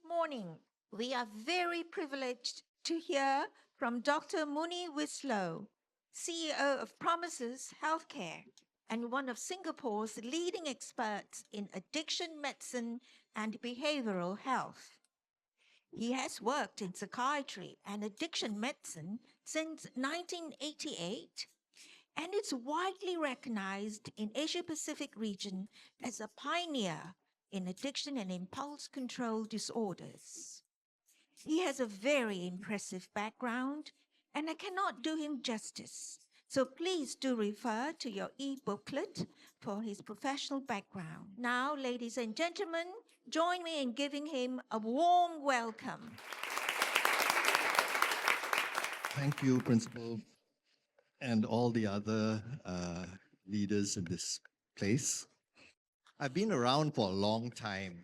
morning. We are very privileged to hear from Dr. Muni Winslow, CEO of Promises Healthcare and one of Singapore's leading experts in addiction medicine and behavioral health. He has worked in psychiatry and addiction medicine since 1988 and is widely recognized in Asia Pacific region as a pioneer in addiction and impulse control disorders. He has a very impressive background, and I cannot do him justice. So please do refer to your e-booklet for his professional background. Now, ladies and gentlemen, join me in giving him a warm welcome. Thank you, Principal, and all the other leaders in this place. I've been around for a long time,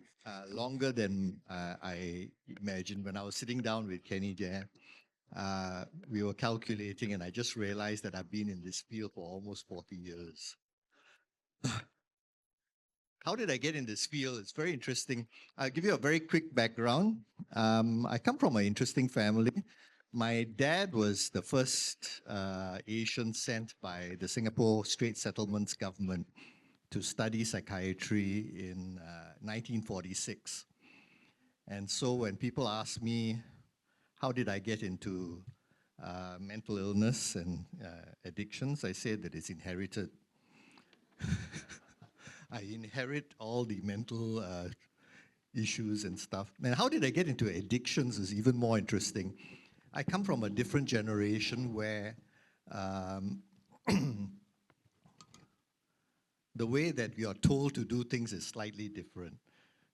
longer than I imagined. When I was sitting down with Kenny there, we were calculating, and I just realized that I've been in this field for almost 40 years. How did I get in this field? It's very interesting. I'll give you a very quick background. I come from an interesting family. My dad was the first Asian sent by the Singapore Strait Settlements government to study psychiatry in 1946. And so when people ask me, how did I get into mental illness and addictions, I say that it's inherited. I inherit all the mental issues and stuff. And how did I get into addictions is even more interesting. I come from a different generation where the way that we are told to do things is slightly different.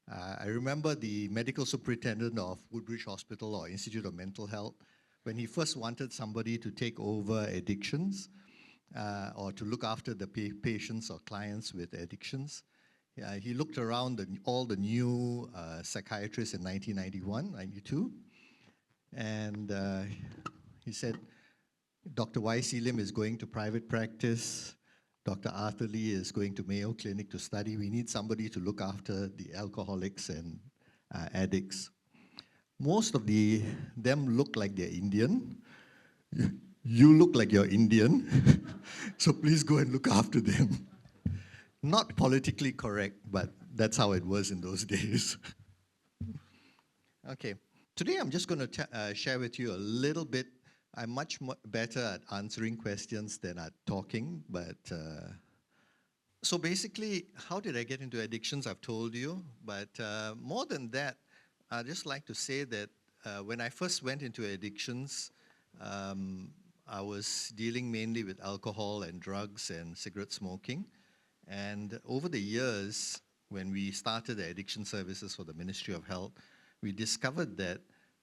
I remember the medical superintendent of Woodbridge Hospital or Institute of Mental Health, when he first wanted somebody to take over addictions or to look after the patients or clients with addictions. He looked around all the new psychiatrists in 1991, 92, and he said, Dr. Y.C. Lim is going to private practice. Dr. Arthur Lee is going to Mayo Clinic to study. We need somebody to look after the alcoholics and addicts. Most of them look like they're Indian. You look like you're Indian, so please go and look after them. Not politically correct, but that's how it was in those days. Okay. Today, I'm just going to share with you a little bit. I'm much better at answering questions than at talking, but so basically, how did I get into addictions? I've told you, but more than that, I'd just like to say that when I first went into addictions, I was dealing mainly with alcohol and drugs and cigarette smoking. And over the years, when we started the addiction services for the Ministry of Health, we discovered that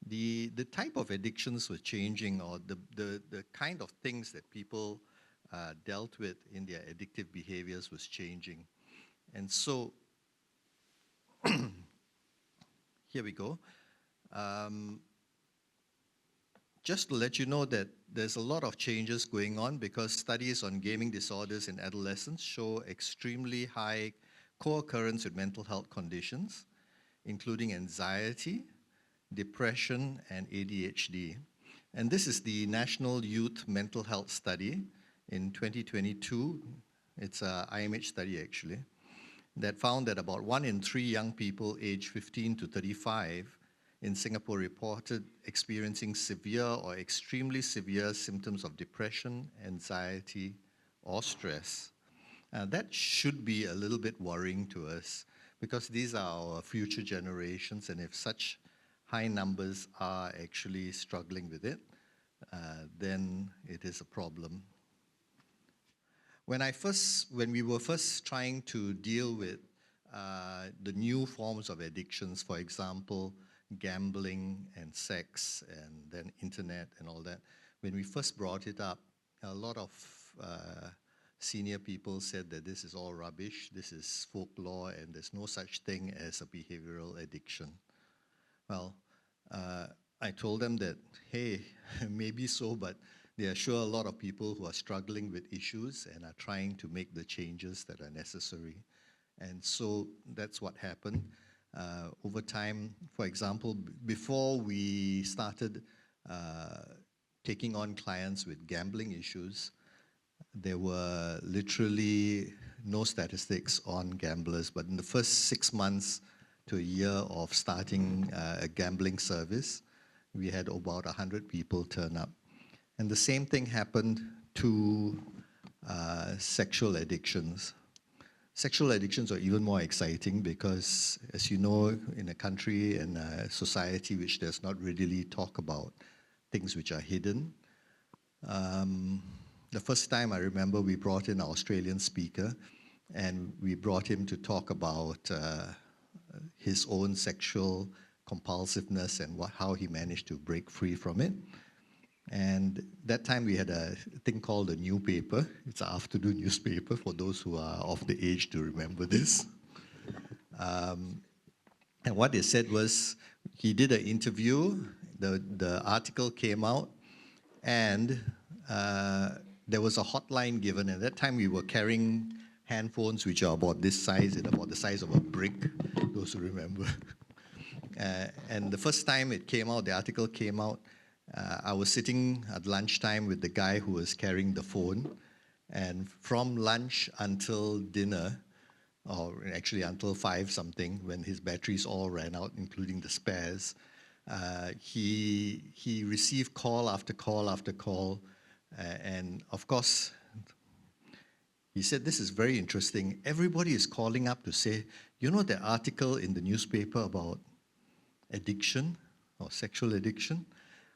the type of addictions were changing, or the kind of things that people dealt with in their addictive behaviors was changing. And so, here we go. Just to let you know that there's a lot of changes going on because studies on gaming disorders in adolescents show extremely high co-occurrence with mental health conditions, including anxiety, depression, and ADHD. And this is the National Youth Mental Health Study in 2022. It's an IMH study, actually, that found that about 1 in 3 young people aged 15 to 35 in Singapore reported experiencing severe or extremely severe symptoms of depression, anxiety, or stress. That should be a little bit worrying to us because these are our future generations, and if such high numbers are actually struggling with it, then it is a problem. When we were first trying to deal with the new forms of addictions, for example, gambling and sex and then internet and all that, when we first brought it up, a lot of senior people said that this is all rubbish, this is folklore, and there's no such thing as a behavioral addiction. Well, I told them that, hey, maybe so, but there are sure a lot of people who are struggling with issues and are trying to make the changes that are necessary. And so that's what happened. over time. For example, before we started taking on clients with gambling issues, there were literally no statistics on gamblers, but in the first 6 months to a year of starting a gambling service, we had about 100 people turn up. And the same thing happened to sexual addictions. Sexual addictions are even more exciting because, as you know, in a country and a society which does not readily talk about things which are hidden, the first time I remember we brought in an Australian speaker, and we brought him to talk about his own sexual compulsiveness and how he managed to break free from it. And that time we had a thing called a new paper. It's an afternoon newspaper for those who are of the age to remember this. And what they said was, he did an interview, the article came out, and there was a hotline given. At that time we were carrying handphones which are about this size, and about the size of a brick, those who remember. And the first time it came out, the article came out, I was sitting at lunchtime with the guy who was carrying the phone, and from lunch until dinner, or actually until 5 something, when his batteries all ran out, including the spares, he received call after call after call, and of course, he said, this is very interesting. Everybody is calling up to say, you know the article in the newspaper about addiction or sexual addiction?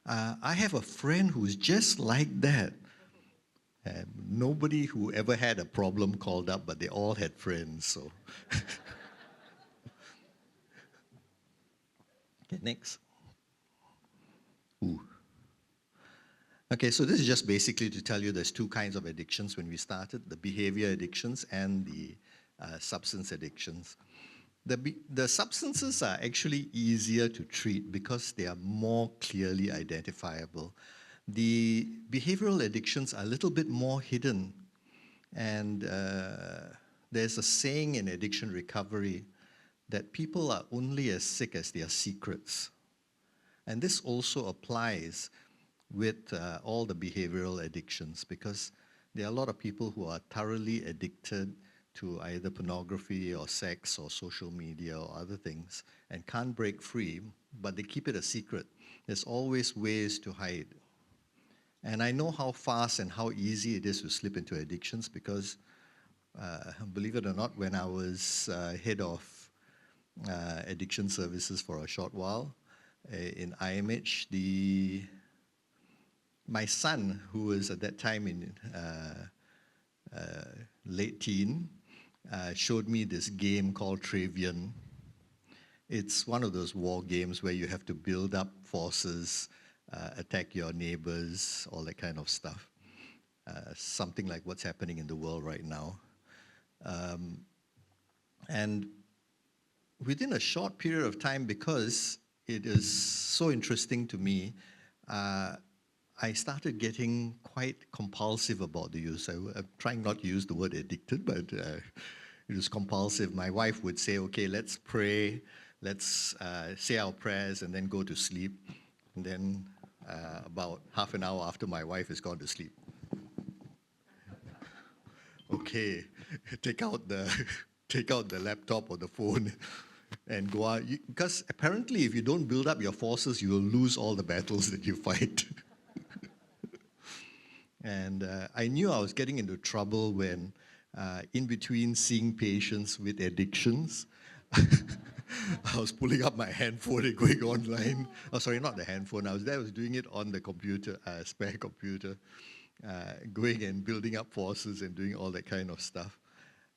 I have a friend who's just like that. And nobody who ever had a problem called up, but they all had friends. So, okay, next. Ooh. Okay, so this is just basically to tell you there's 2 kinds of addictions when we started: the behavior addictions and the substance addictions. The substances are actually easier to treat because they are more clearly identifiable. The behavioral addictions are a little bit more hidden. And there's a saying in addiction recovery that people are only as sick as their secrets. And this also applies with all the behavioral addictions, because there are a lot of people who are thoroughly addicted to either pornography or sex or social media or other things and can't break free, but they keep it a secret. There's always ways to hide. And I know how fast and how easy it is to slip into addictions because, believe it or not, when I was head of addiction services for a short while in IMH, my son, who was at that time in late teen, showed me this game called Travian. It's one of those war games where you have to build up forces, attack your neighbors, all that kind of stuff. Something like what's happening in the world right now. And within a short period of time, because it is so interesting to me, I started getting quite compulsive about the use. I'm trying not to use the word addicted, but it was compulsive. My wife would say, okay, let's pray, let's say our prayers and then go to sleep. And then about half an hour after my wife has gone to sleep, okay, take out the laptop or the phone and go out. Because apparently if you don't build up your forces, you will lose all the battles that you fight. And I knew I was getting into trouble when, in between seeing patients with addictions, I was pulling up my handphone and going online. Oh, sorry, not the handphone. I was doing it on the computer, spare computer, going and building up forces and doing all that kind of stuff.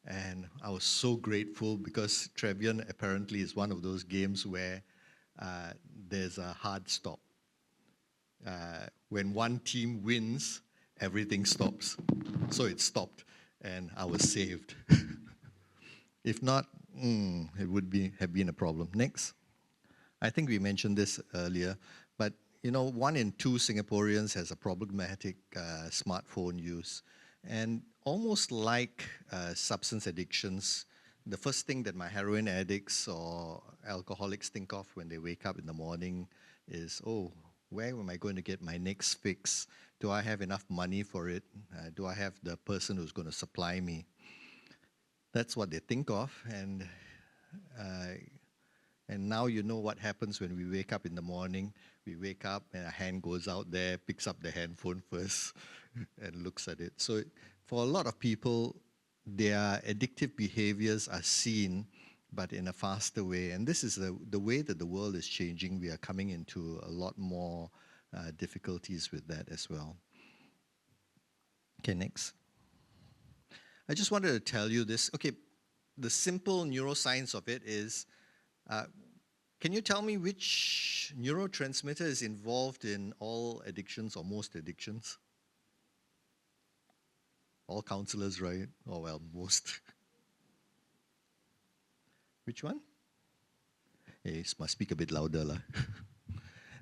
And I was so grateful because Travian apparently is one of those games where there's a hard stop. When one team wins, everything stops. So it stopped, and I was saved. If not, it would have been a problem. Next. I think we mentioned this earlier, but 1 in 2 Singaporeans has a problematic smartphone use. And almost like substance addictions, the first thing that my heroin addicts or alcoholics think of when they wake up in the morning is, oh, where am I going to get my next fix? Do I have enough money for it? Do I have the person who's going to supply me? That's what they think of, uh, and now you know what happens when we wake up in the morning. We wake up and a hand goes out there, picks up the handphone first, and looks at it. So for a lot of people, their addictive behaviors are seen, but in a faster way. And this is the way that the world is changing. We are coming into a lot more difficulties with that as well. Okay, next. I just wanted to tell you this. Okay, the simple neuroscience of it is, can you tell me which neurotransmitter is involved in all addictions or most addictions? All counselors, right? Oh, well, most. Which one? Hey, must speak a bit louder. Lah.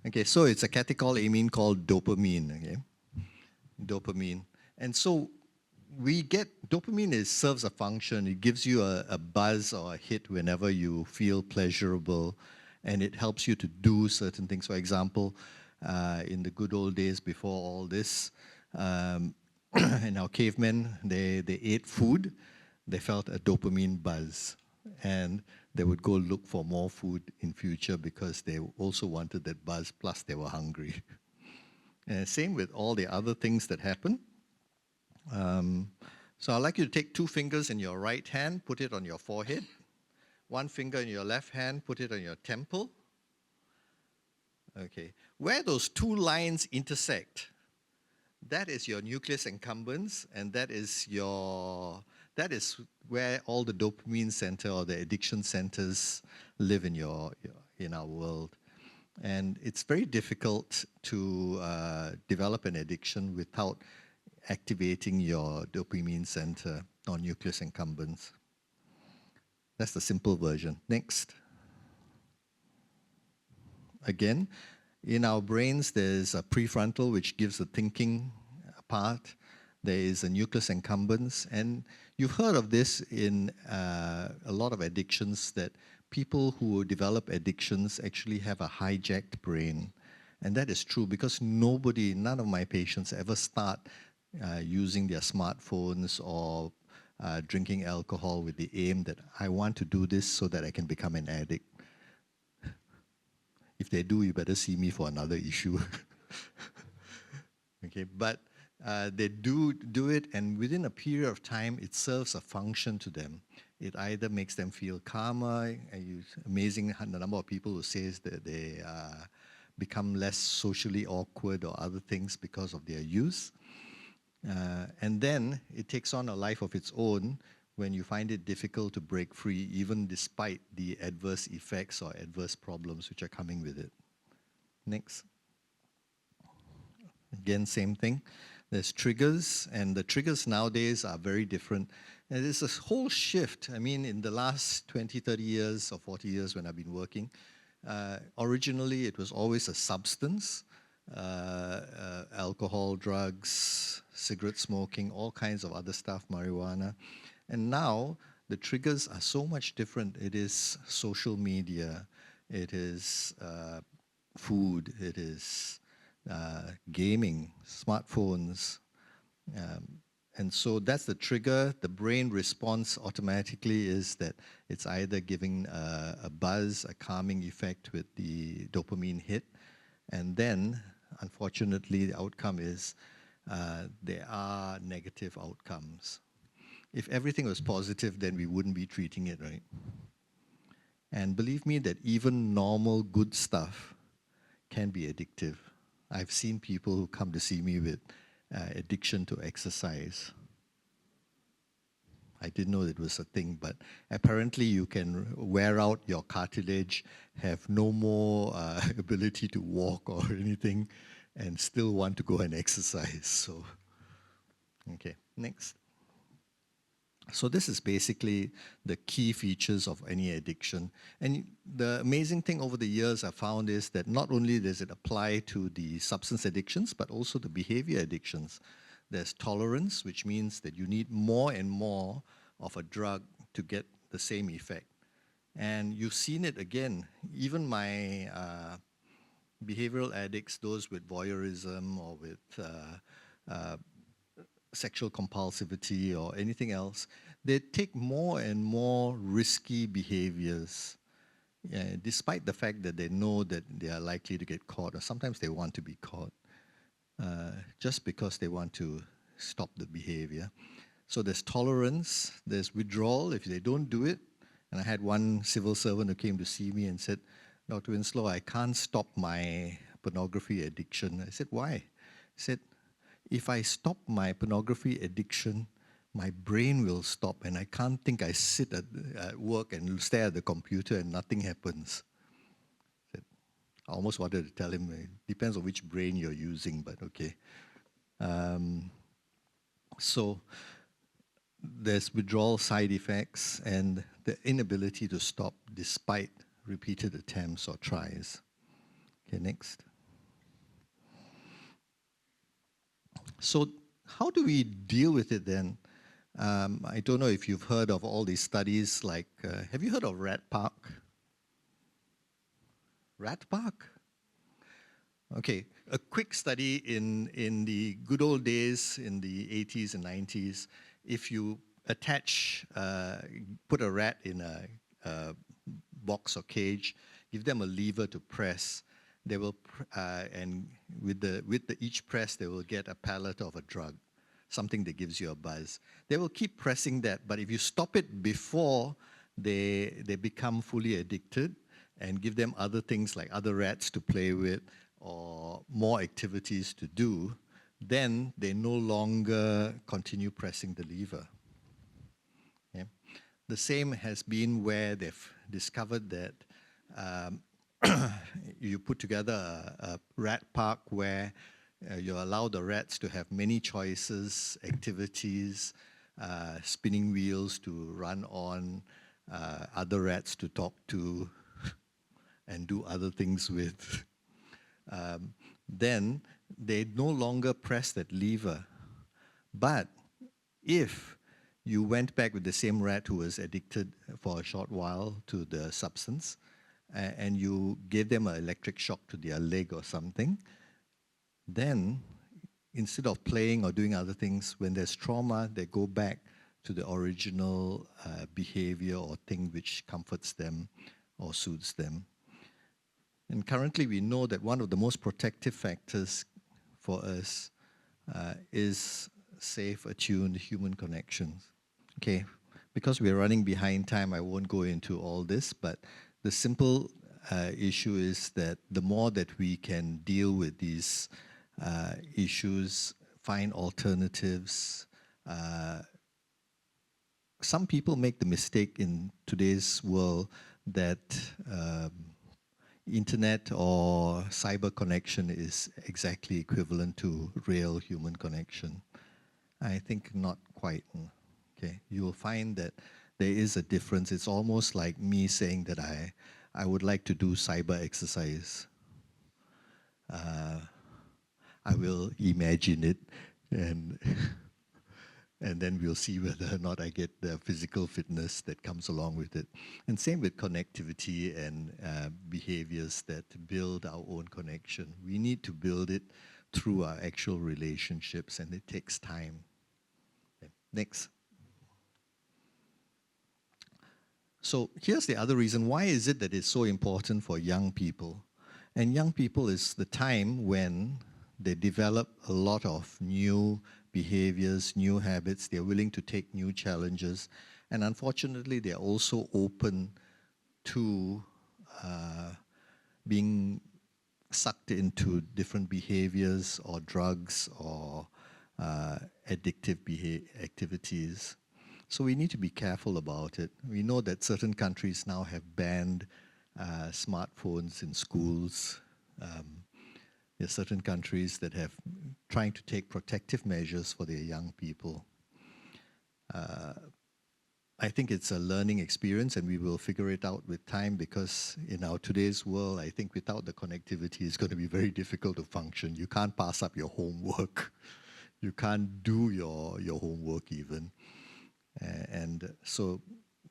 Okay, so it's a catecholamine called dopamine, okay? Dopamine. And so we get, dopamine serves a function. It gives you a buzz or a hit whenever you feel pleasurable, and it helps you to do certain things. For example, in the good old days before all this, and our cavemen, they ate food, they felt a dopamine buzz, and they would go look for more food in future because they also wanted that buzz, plus they were hungry. And same with all the other things that happen. So I'd like you to take 2 fingers in your right hand, put it on your forehead. 1 finger in your left hand, put it on your temple. Okay, where those 2 lines intersect, that is your nucleus accumbens, and that is where all the dopamine center or the addiction centers live in in our world. And it's very difficult to develop an addiction without activating your dopamine center or nucleus accumbens. That's the simple version. Next. Again, in our brains, there's a prefrontal, which gives the thinking part. There is a nucleus accumbens. And you've heard of this in a lot of addictions, that people who develop addictions actually have a hijacked brain. And that is true because none of my patients ever start using their smartphones or drinking alcohol with the aim that I want to do this so that I can become an addict. If they do, you better see me for another issue. Okay, but they do it, and within a period of time, it serves a function to them. It either makes them feel calmer, and amazing the number of people who says that they become less socially awkward or other things because of their use. And then it takes on a life of its own when you find it difficult to break free, even despite the adverse effects or adverse problems which are coming with it. Next. Again, same thing. There's triggers, and the triggers nowadays are very different. And there's this whole shift. I mean, in the last 20, 30 years or 40 years when I've been working, originally it was always a substance, alcohol, drugs, cigarette smoking, all kinds of other stuff, marijuana. And now the triggers are so much different. It is social media, it is food, it is gaming, smartphones. And so that's the trigger. The brain response automatically is that it's either giving a buzz, a calming effect with the dopamine hit, and then, unfortunately, the outcome is there are negative outcomes. If everything was positive, then we wouldn't be treating it, right? And believe me that even normal good stuff can be addictive. I've seen people who come to see me with addiction to exercise. I didn't know it was a thing, but apparently you can wear out your cartilage, have no more ability to walk or anything, and still want to go and exercise. So, okay, next. So this is basically the key features of any addiction. And the amazing thing over the years I found is that not only does it apply to the substance addictions, but also the behavior addictions. There's tolerance, which means that you need more and more of a drug to get the same effect. And you've seen it again. Even my behavioral addicts, those with voyeurism or with sexual compulsivity or anything else, they take more and more risky behaviors, despite the fact that they know that they are likely to get caught, or sometimes they want to be caught, just because they want to stop the behavior. So there's tolerance, there's withdrawal if they don't do it. And I had one civil servant who came to see me and said, Dr. Winslow, I can't stop my pornography addiction. I said, why? He said, if I stop my pornography addiction, my brain will stop and I can't think. I sit at work and stare at the computer and nothing happens. I almost wanted to tell him, it depends on which brain you're using, but okay. So there's withdrawal side effects and the inability to stop despite repeated attempts or tries. Okay, next. So how do we deal with it then? I don't know if you've heard of all these studies like, have you heard of Rat Park? Rat Park? Okay, a quick study in the good old days in the 80s and 90s, if you attach, put a rat in a box or cage, give them a lever to press, they will, and with each press, they will get a pellet of a drug, something that gives you a buzz. They will keep pressing that, but if you stop it before they become fully addicted and give them other things like other rats to play with or more activities to do, then they no longer continue pressing the lever. Okay? The same has been where they've discovered that you put together a rat park where you allow the rats to have many choices, activities, spinning wheels to run on, other rats to talk to and do other things with. Then they no longer press that lever. But if you went back with the same rat who was addicted for a short while to the substance, and you gave them an electric shock to their leg or something, then instead of playing or doing other things, when there's trauma, they go back to the original behavior or thing which comforts them or soothes them. And currently we know that one of the most protective factors for us is safe, attuned human connections. Okay, because we're running behind time, I won't go into all this, but the simple issue is that the more that we can deal with these issues, find alternatives. Some people make the mistake in today's world that internet or cyber connection is exactly equivalent to real human connection. I think not quite. Okay, you will find that there is a difference. It's almost like me saying that I would like to do cyber exercise. I will imagine it and and then we'll see whether or not I get the physical fitness that comes along with it. And same with connectivity and behaviors that build our own connection. We need to build it through our actual relationships, and it takes time. Okay. Next. So here's the other reason. Why is it that it's so important for young people? And young people is the time when they develop a lot of new behaviors, new habits. They're willing to take new challenges. And unfortunately, they're also open to being sucked into different behaviors or drugs or addictive activities. So we need to be careful about it. We know that certain countries now have banned smartphones in schools. There are certain countries that have trying to take protective measures for their young people. I think it's a learning experience, and we will figure it out with time, because in our today's world, I think without the connectivity, it's going to be very difficult to function. You can't pass up your homework. You can't do your homework even. And so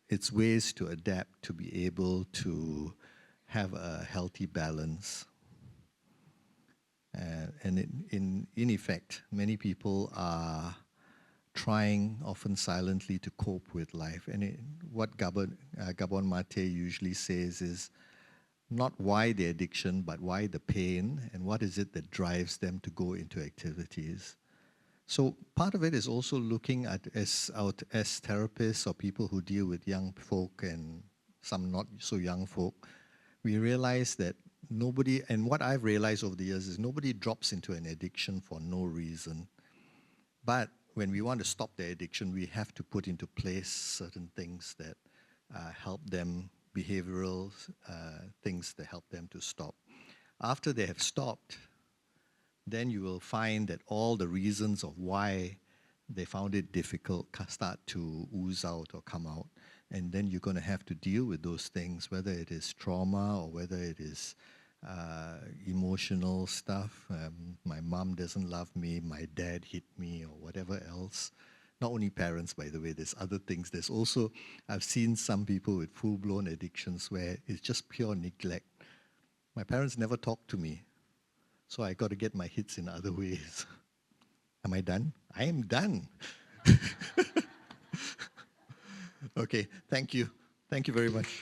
it's ways to adapt to be able to have a healthy balance. And in effect, many people are trying, often silently, to cope with life. And what Gabon Mate usually says is not why the addiction, but why the pain, and what is it that drives them to go into activities. So part of it is also looking at as therapists or people who deal with young folk and some not so young folk, we realize that nobody, and what I've realized over the years is nobody drops into an addiction for no reason. But when we want to stop the addiction, we have to put into place certain things that help them, behavioral things that help them to stop. After they have stopped, then you will find that all the reasons of why they found it difficult start to ooze out or come out. And then you're going to have to deal with those things, whether it is trauma or whether it is emotional stuff. My mom doesn't love me, my dad hit me, or whatever else. Not only parents, by the way, there's other things. There's also, I've seen some people with full-blown addictions where it's just pure neglect. My parents never talked to me, so I got to get my hits in other ways. Am I done? I am done. Okay, thank you. Thank you very much.